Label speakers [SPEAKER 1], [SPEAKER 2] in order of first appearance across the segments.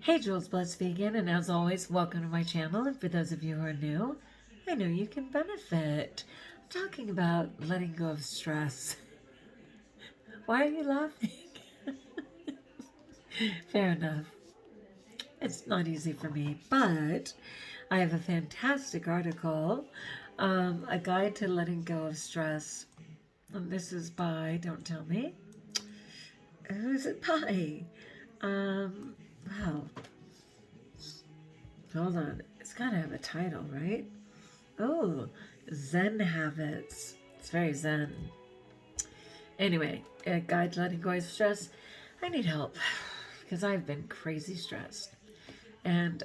[SPEAKER 1] Hey, JulesBlessedVegan, and as always, welcome to my channel. And for those of you who are new, I know you can benefit. I'm talking about letting go of stress. Why are you laughing? Fair enough. It's not easy for me, but I have a fantastic article, A Guide to Letting Go of Stress. And this is by, don't tell me, who's it by? Wow. Hold on. It's got to have a title, right? Oh, Zen Habits. It's very Zen. Anyway, A Guide to Letting Go of Stress. I need help because I've been crazy stressed. And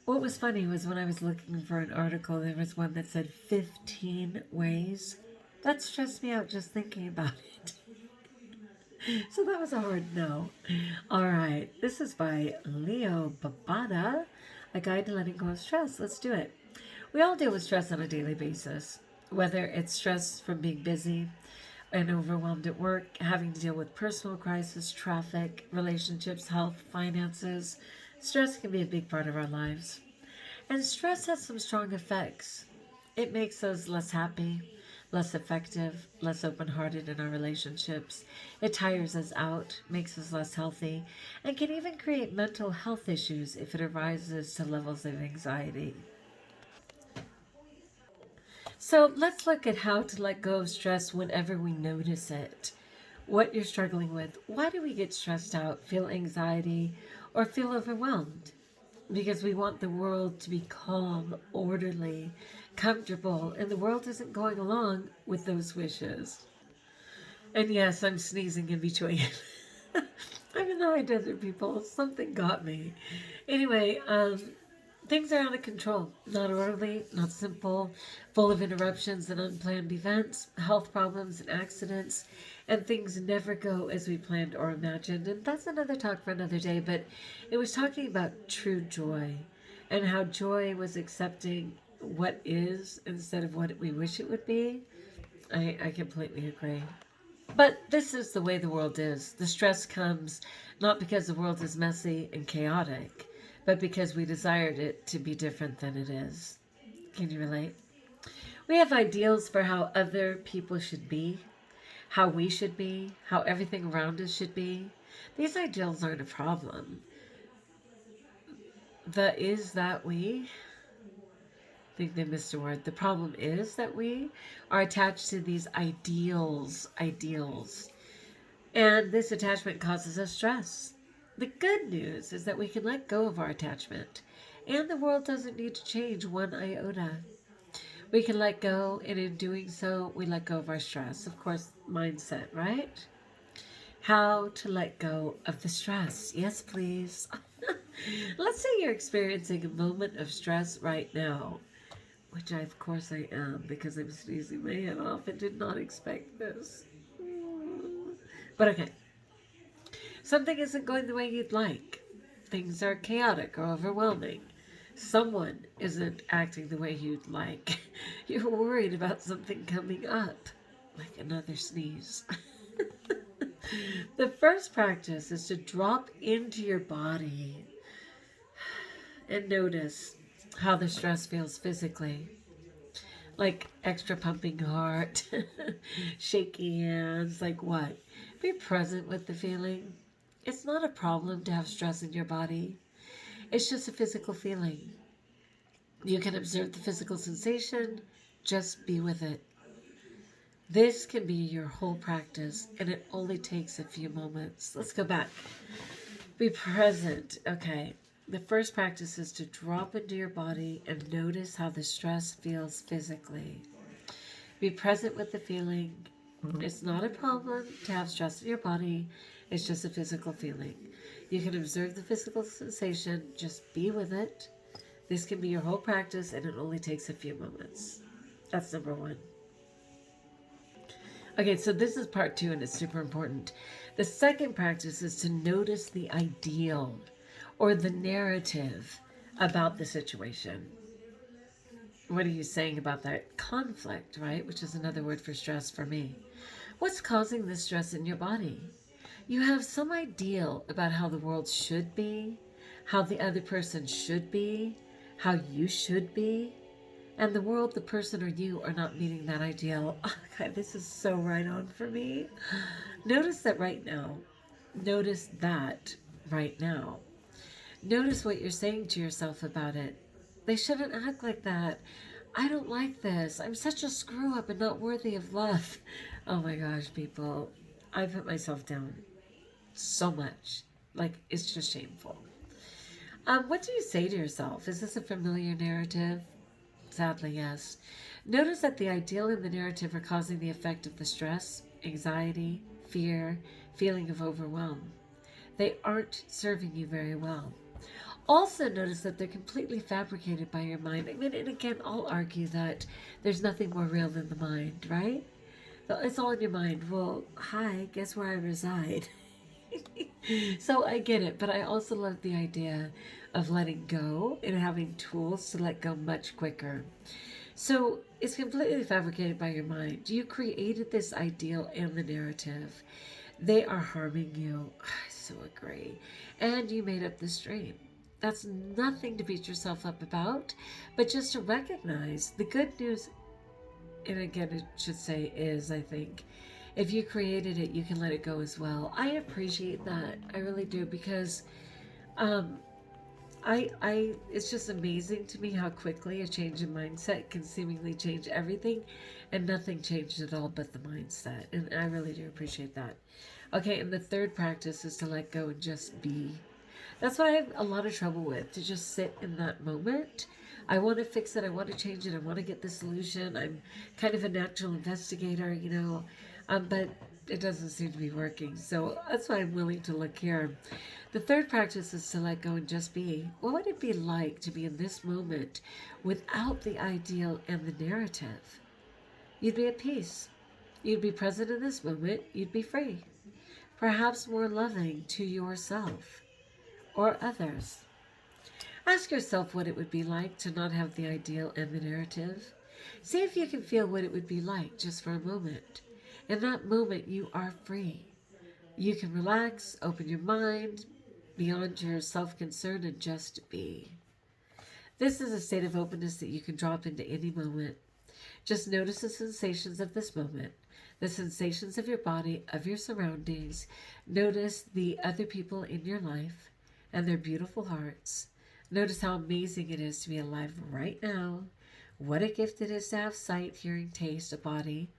[SPEAKER 1] what was funny was when I was looking for an article, there was one that said 15 ways. That stressed me out just thinking about it. So that was a hard no. All right, this is by Leo Babada, A Guide to Letting Go of Stress. Let's do it. We all deal with stress on a daily basis, whether it's stress from being busy and overwhelmed at work, having to deal with personal crisis, traffic, relationships, health, finances. Stress can be a big part of our lives. And stress has some strong effects. It makes us less happy, less effective, less open-hearted in our relationships. It tires us out, makes us less healthy, and can even create mental health issues if it arises to levels of anxiety. So let's look at how to let go of stress whenever we notice it. What you're struggling with. Why do we get stressed out, feel anxiety, or feel overwhelmed? Because we want the world to be calm, orderly, comfortable, and the world isn't going along with those wishes. And yes, I'm sneezing in between. Even though I did other people, something got me. Anyway, things are out of control, not orderly, not simple, full of interruptions and unplanned events, health problems and accidents, and things never go as we planned or imagined. And that's another talk for another day, but it was talking about true joy and how joy was accepting what is instead of what we wish it would be. I completely agree. But this is the way the world is. The stress comes not because the world is messy and chaotic, but because we desired it to be different than it is. Can you relate? We have ideals for how other people should be, how we should be, how everything around us should be. These ideals aren't a problem. The is that we, I think they missed a word. The problem is that we are attached to these ideals. And this attachment causes us stress. The good news is that we can let go of our attachment, and the world doesn't need to change one iota. We can let go, and in doing so, we let go of our stress. Of course, mindset, right? How to let go of the stress. Yes, please. Let's say you're experiencing a moment of stress right now, which of course I am because I'm sneezing my head off and did not expect this. But okay. Something isn't going the way you'd like. Things are chaotic or overwhelming. Someone isn't acting the way you'd like. You're worried about something coming up, like another sneeze. The first practice is to drop into your body and notice how the stress feels physically. Like extra pumping heart, shaky hands, like what? Be present with the feeling. It's not a problem to have stress in your body. It's just a physical feeling. You can observe the physical sensation, just be with it. This can be your whole practice, and it only takes a few moments. Let's go back. Be present. Okay. The first practice is to drop into your body and notice how the stress feels physically. Be present with the feeling. It's not a problem to have stress in your body. It's just a physical feeling. You can observe the physical sensation. Just be with it. This can be your whole practice, and it only takes a few moments. That's number one. Okay, so this is part two, and it's super important. The second practice is to notice the ideal or the narrative about the situation. What are you saying about that conflict, right? Which is another word for stress for me. What's causing the stress in your body? You have some ideal about how the world should be, how the other person should be, how you should be, and the world, the person, or you are not meeting that ideal. Oh, God, this is so right on for me. Notice that right now. Notice that right now. Notice what you're saying to yourself about it. They shouldn't act like that. I don't like this. I'm such a screw up and not worthy of love. Oh my gosh, people. I put myself down so much. Like, it's just shameful. What do you say to yourself? Is this a familiar narrative? Sadly, yes. Notice that the ideal and the narrative are causing the effect of the stress, anxiety, fear, feeling of overwhelm. They aren't serving you very well. Also notice that they're completely fabricated by your mind. I mean, and again, I'll argue that there's nothing more real than the mind, right? It's all in your mind. Well, hi, guess where I reside? So I get it, but I also love the idea of letting go and having tools to let go much quicker. So it's completely fabricated by your mind. You created this ideal and the narrative. They are harming you. I so agree. And you made up this dream. That's nothing to beat yourself up about, but just to recognize the good news. And again, it should say is, I think, if you created it, you can let it go as well. I appreciate that. I really do, because it's just amazing to me how quickly a change in mindset can seemingly change everything, and nothing changed at all but the mindset. And I really do appreciate that. Okay, and the third practice is to let go and just be. That's what I have a lot of trouble with, to just sit in that moment. I want to fix it. I want to change it. I want to get the solution. I'm kind of a natural investigator, but it doesn't seem to be working. So that's why I'm willing to look here. The third practice is to let go and just be. What would it be like to be in this moment without the ideal and the narrative? You'd be at peace. You'd be present in this moment. You'd be free. Perhaps more loving to yourself or others. Ask yourself what it would be like to not have the ideal and the narrative. See if you can feel what it would be like just for a moment. In that moment, you are free. You can relax, open your mind beyond your self-concern, and just be. This is a state of openness that you can drop into any moment. Just notice the sensations of this moment, the sensations of your body, of your surroundings. Notice the other people in your life and their beautiful hearts. Notice how amazing it is to be alive right now. What a gift it is to have sight, hearing, taste, a body.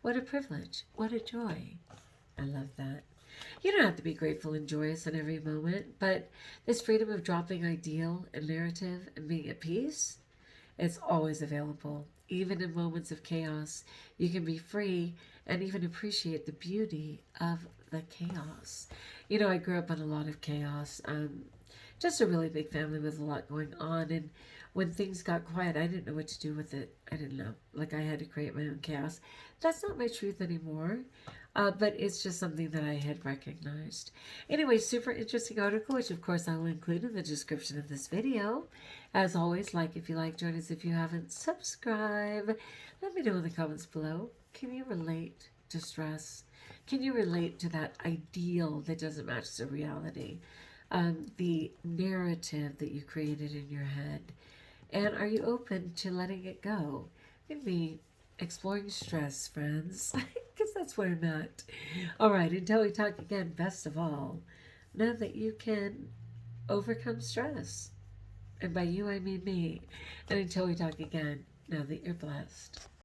[SPEAKER 1] What a privilege. What a joy. I love that. You don't have to be grateful and joyous in every moment, but this freedom of dropping ideal and narrative and being at peace, it's always available. Even in moments of chaos, you can be free and even appreciate the beauty of the chaos. I grew up in a lot of chaos. Just a really big family with a lot going on, and when things got quiet, I didn't know what to do with it. I didn't know. Like, I had to create my own chaos. That's not my truth anymore, but it's just something that I had recognized. Anyway, super interesting article, which of course I will include in the description of this video. As always, like if you like, join us if you haven't, subscribe. Let me know in the comments below. Can you relate to stress? Can you relate to that ideal that doesn't match the reality? The narrative that you created in your head? And are you open to letting it go? Maybe exploring stress, friends, because that's where I'm at. All right, until we talk again, best of all, know that you can overcome stress. And by you, I mean me. And until we talk again, know that you're blessed.